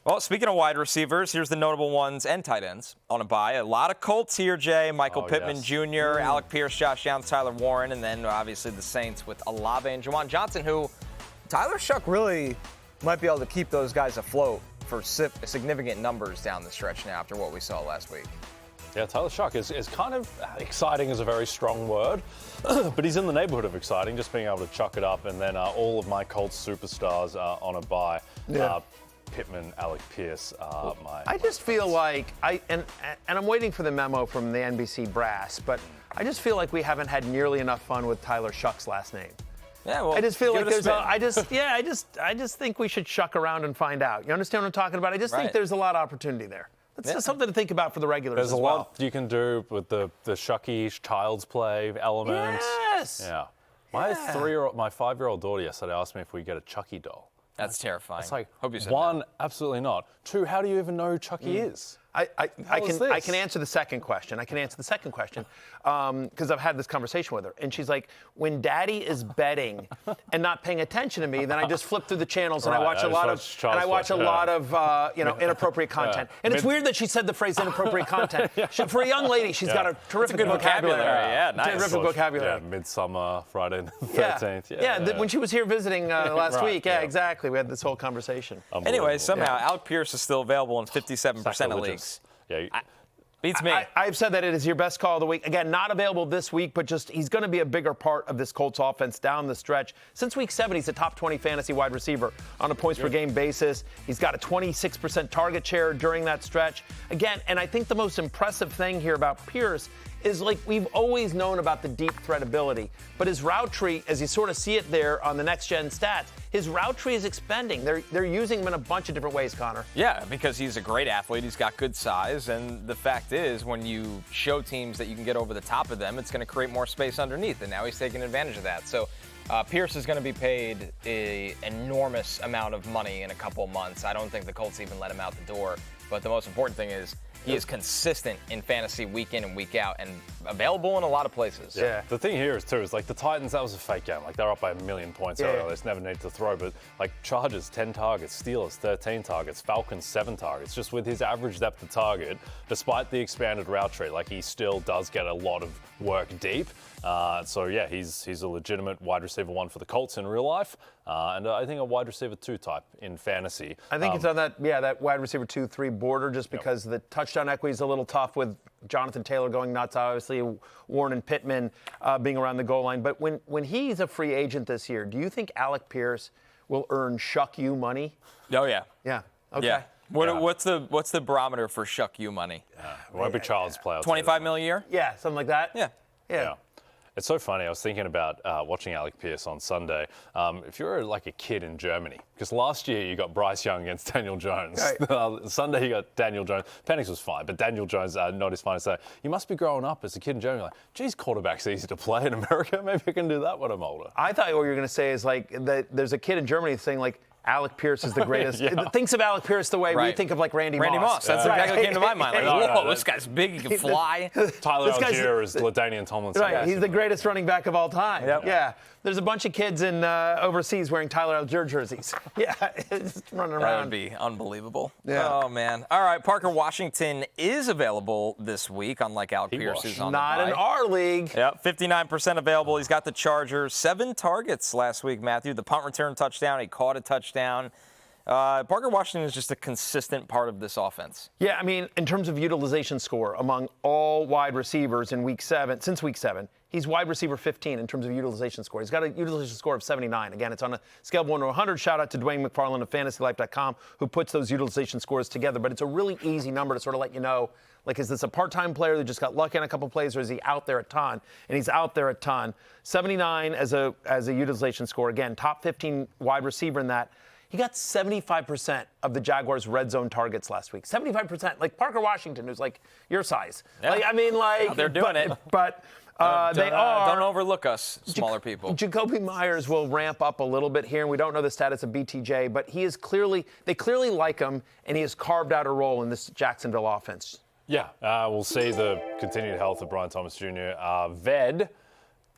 Well, speaking of wide receivers, here's the notable ones and tight ends on a bye. A lot of Colts here, Jay. Michael Pittman Jr., Alec Pierce, Josh Downs, Tyler Warren, and then obviously the Saints with Olave and Juwan Johnson, who Tyler Shuck really might be able to keep those guys afloat for significant numbers down the stretch now after what we saw last week. Yeah, Tyler Shuck is kind of exciting is a very strong word, but he's in the neighborhood of exciting, just being able to chuck it up. And then all of my Colts superstars are on a bye. Yeah. Pittman, Alec Pierce, I just feel like, and I'm waiting for the memo from the NBC brass, but I just feel like we haven't had nearly enough fun with Tyler Shuck's last name. Yeah, well, I just feel like there's I just think we should shuck around and find out. You understand what I'm talking about? I just think there's a lot of opportunity there. That's just something to think about for the regulars There's as a well. lot you can do with the Shucky child's play element. Yes. Yeah. My 5-year-old daughter yesterday asked me if we get a Chucky doll. That's terrifying. It's like, hope you said one, no. absolutely not. Two, how do you even know who Chucky is? I can answer the second question. Because I've had this conversation with her, and she's like, when Daddy is betting and not paying attention to me, then I just flip through the channels and I watch a lot of inappropriate content. And it's weird that she said the phrase inappropriate content. For a young lady, she's got a terrific vocabulary. Yeah, nice. Terrific vocabulary. Yeah, Midsummer, Friday the 13th. When she was here visiting last week, exactly. We had this whole conversation. Anyway, somehow Alec Pierce is still available in 57% of leagues. Yeah. Beats me. I've said that it is your best call of the week. Again, not available this week, but just he's going to be a bigger part of this Colts offense down the stretch. Since week 7, he's a top 20 fantasy wide receiver on a points per game basis. He's got a 26% target share during that stretch. Again, and I think the most impressive thing here about Pierce is, like, we've always known about the deep threat ability, but his route tree, as you sort of see it there on the next-gen stats, his route tree is expanding. They're using him in a bunch of different ways, Connor. Yeah, because he's a great athlete. He's got good size, and the fact is, when you show teams that you can get over the top of them, it's going to create more space underneath, and now he's taking advantage of that. So Pierce is going to be paid an enormous amount of money in a couple months. I don't think the Colts even let him out the door, but the most important thing is he is consistent in fantasy week in and week out and available in a lot of places. Yeah. The thing here is like the Titans, that was a fake game. Like, they're up by 1 million points earlier. They just never needed to throw. But like Chargers, 10 targets, Steelers, 13 targets, Falcons, 7 targets. Just with his average depth of target, despite the expanded route tree, like, he still does get a lot of work deep. So yeah, he's a legitimate wide receiver 1 for the Colts in real life. And I think a wide receiver 2 type in fantasy. I think it's on that wide receiver 2-3 border, just because the touchdown equity is a little tough with Jonathan Taylor going nuts, obviously Warren and Pittman being around the goal line. But when he's a free agent this year, do you think Alec Pierce will earn Shuck You money? Oh, yeah. Yeah. Okay. Yeah. What's the barometer for Shuck You money? It won't be child's play. 25 million a year? Yeah, something like that. Yeah. It's so funny. I was thinking about watching Alec Pierce on Sunday. If you're like a kid in Germany, because last year you got Bryce Young against Daniel Jones. Right. Sunday you got Daniel Jones. Penix was fine, but Daniel Jones not his finest day. You must be growing up as a kid in Germany. Like, geez, quarterback's easy to play in America. Maybe I can do that when I'm older. I thought what you were going to say is like there's a kid in Germany saying like, Alec Pierce is the greatest. Thinks of Alec Pierce the way we think of like Randy Moss. That's exactly what came to my mind. Like, whoa, this guy's big, he can fly. Tyler Algier is LaDainian Tomlinson. Right, he's the greatest running back of all time. Yep. Yeah. There's a bunch of kids in overseas wearing Tyler Algier jerseys. Yeah, just running around. That would be unbelievable. Yeah. Oh, man. All right, Parker Washington is available this week, unlike Alec Pierce, who's on the bye. Not in our league. Yep, 59% available. He's got the Chargers. 7 targets last week, Matthew. The punt return touchdown. He caught a touchdown. Parker Washington is just a consistent part of this offense. Yeah, I mean, in terms of utilization score among all wide receivers in since week 7, he's wide receiver 15 in terms of utilization score. He's got a utilization score of 79. Again, it's on a scale of 1 to 100. Shout out to Dwayne McFarland of FantasyLife.com, who puts those utilization scores together. But it's a really easy number to sort of let you know, like, is this a part-time player that just got lucky on a couple plays, or is he out there a ton? And he's out there a ton. 79 as a utilization score. Again, top 15 wide receiver in that. He got 75% of the Jaguars' red zone targets last week. 75%. Like Parker Washington, who's like your size. Yeah. They're doing it. But they are. Don't overlook us, smaller people. Jacoby Myers will ramp up a little bit here, and we don't know the status of BTJ, but they clearly like him, and he has carved out a role in this Jacksonville offense. Yeah, we'll see the continued health of Brian Thomas Jr. Ved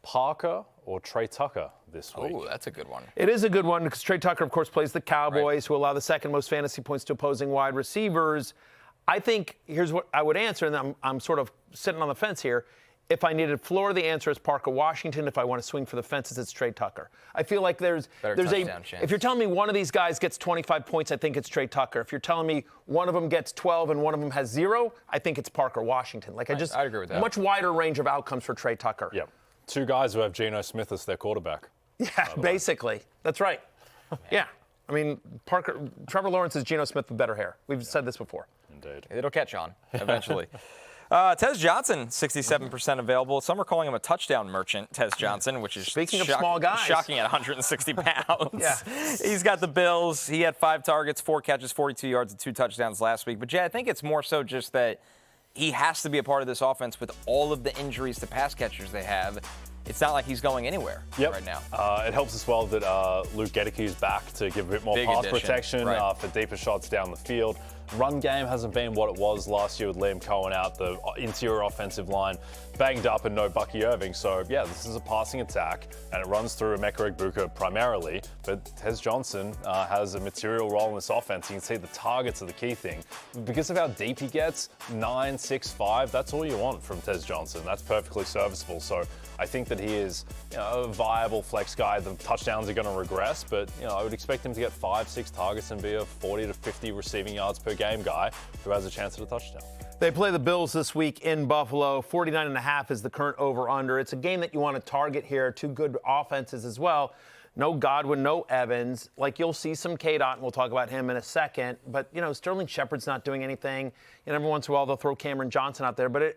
Parker or Trey Tucker this week? Oh, that's a good one. It is a good one because Trey Tucker, of course, plays the Cowboys, who allow the second most fantasy points to opposing wide receivers. I think here's what I would answer, and I'm sort of sitting on the fence here. If I needed floor, the answer is Parker Washington. If I want to swing for the fences, it's Trey Tucker. I feel like there's touchdown chance. if you're telling me one of these guys gets 25 points, I think it's Trey Tucker. If you're telling me one of them gets 12 and one of them has 0, I think it's Parker Washington. Like I'd agree with that. Much wider range of outcomes for Trey Tucker. Yep. 2 guys who have Geno Smith as their quarterback. Yeah, basically. That's right. Yeah. I mean, Trevor Lawrence is Geno Smith with better hair. We've said this before. Indeed. It'll catch on eventually. Tez Johnson, 67% available. Some are calling him a touchdown merchant, Tez Johnson, which is Speaking of small guys. Shocking at 160 pounds. Yeah. He's got the Bills. He had 5 targets, 4 catches, 42 yards, and 2 touchdowns last week. But, Jay, I think it's more so just that he has to be a part of this offense with all of the injuries to pass catchers they have. It's not like he's going anywhere right now. It helps as well that Luke Gedeke is back to give a bit more pass protection for deeper shots down the field. Run game hasn't been what it was last year with Liam Cohen out, the interior offensive line banged up and no Bucky Irving. So, yeah, this is a passing attack, and it runs through Emeka Egbuka primarily. But Tez Johnson has a material role in this offense. You can see the targets are the key thing. Because of how deep he gets, 9, 6, 5, that's all you want from Tez Johnson. That's perfectly serviceable. So I think that he is a viable flex guy. The touchdowns are going to regress, but I would expect him to get 5, 6 targets and be a 40 to 50 receiving yards per game guy who has a chance at a touchdown. They play the Bills this week in Buffalo. 49.5 is the current over-under. It's a game that you want to target here. 2 good offenses as well. No Godwin, no Evans. Like, you'll see some K-Dot, and we'll talk about him in a second. But, Sterling Shepard's not doing anything. And every once in a while, they'll throw Cameron Johnson out there. But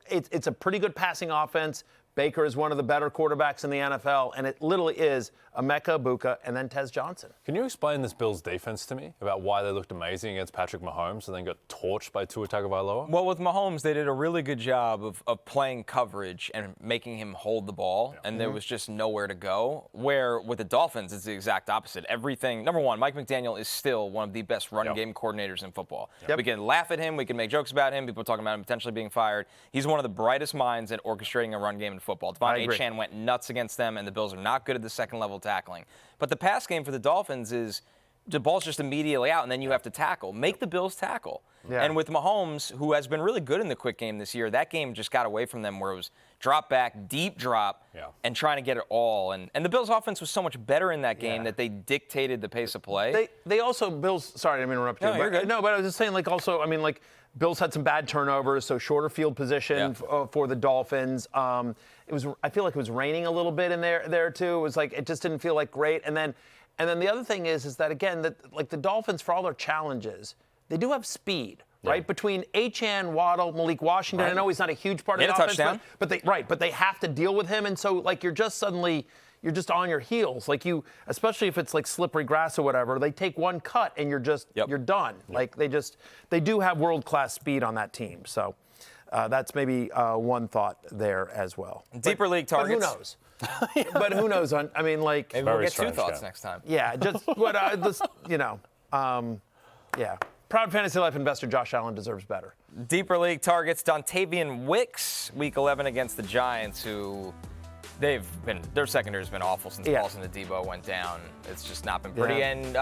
it's a pretty good passing offense. Baker is one of the better quarterbacks in the NFL, and it literally is Emeka Egbuka and then Tez Johnson. Can you explain this Bills defense to me about why they looked amazing against Patrick Mahomes and then got torched by Tua Tagovailoa? Well, with Mahomes, they did a really good job of playing coverage and making him hold the ball, and there was just nowhere to go. Where with the Dolphins, it's the exact opposite. Everything, number one, Mike McDaniel is still one of the best run game coordinators in football. We can laugh at him, we can make jokes about him, people talking about him potentially being fired. He's one of the brightest minds at orchestrating a run game in football. Devon Achane went nuts against them, and the Bills are not good at the second-level tackling. But the pass game for the Dolphins is the ball's just immediately out, and then you have to tackle. Make the Bills tackle. Yeah. And with Mahomes, who has been really good in the quick game this year, that game just got away from them where it was drop back, deep drop, and trying to get it all. And the Bills' offense was so much better in that game that they dictated the pace of play. They also, Bills, sorry, I didn't mean to interrupt you. No, you're good. No, but I was just saying, Bills had some bad turnovers, so shorter field position for the Dolphins. I feel like it was raining a little bit in there too. It was like it just didn't feel like great. And then the other thing is that again the Dolphins, for all their challenges, they do have speed. Right, between Achane, Waddle, Malik Washington. I know he's not a huge part of the offense, but they have to deal with him, and so you're just on your heels. Especially if it's like slippery grass or whatever, they take one cut and you're done. They do have world-class speed on that team. So that's maybe one thought there as well. Deeper league targets. But who knows? Maybe we'll get 2 thoughts next time. Yeah, yeah. Proud Fantasy Life investor Josh Allen deserves better. Deeper league targets, Dontavian Wicks, Week 11 against the Giants, who their secondary's been awful since Paulson and Debo went down. It's just not been pretty. And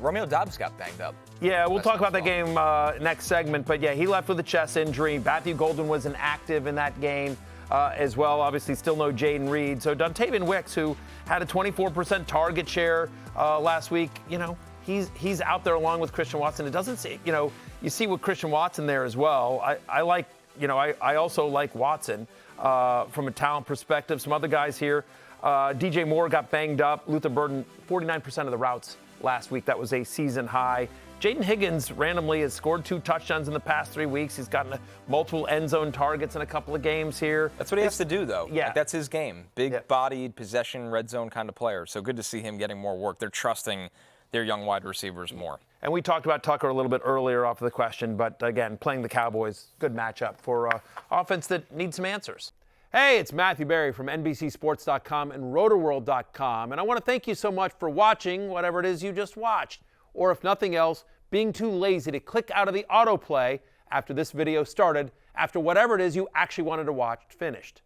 Romeo Doubs got banged up. Yeah, we'll talk about that game next segment. But, he left with a chest injury. Matthew Golden was inactive in that game as well. Obviously, still no Jaden Reed. So Dontavian Wicks, who had a 24% target share last week, he's out there along with Christian Watson. It doesn't say, you see with Christian Watson there as well. I also like Watson from a talent perspective. Some other guys here. DJ Moore got banged up. Luther Burden, 49% of the routes last week. That was a season high. Jaden Higgins randomly has scored 2 touchdowns in the past 3 weeks. He's gotten multiple end zone targets in a couple of games here. That's what he has to do, though. Yeah. That's his game. Big-bodied, possession, red zone kind of player. So good to see him getting more work. They're trusting their young wide receivers more. And we talked about Tucker a little bit earlier off of the question, but again, playing the Cowboys, good matchup for offense that needs some answers. Hey, it's Matthew Berry from NBCSports.com and RotoWorld.com, and I want to thank you so much for watching whatever it is you just watched, or if nothing else, being too lazy to click out of the autoplay after this video started, after whatever it is you actually wanted to watch finished.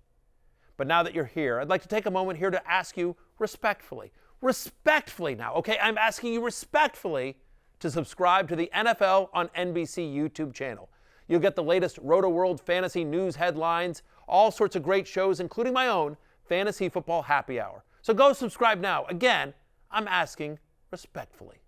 But now that you're here, I'd like to take a moment here to ask you respectfully now, okay? I'm asking you respectfully to subscribe to the NFL on NBC YouTube channel. You'll get the latest Roto-World fantasy news headlines, all sorts of great shows, including my own Fantasy Football Happy Hour. So go subscribe now. Again, I'm asking respectfully.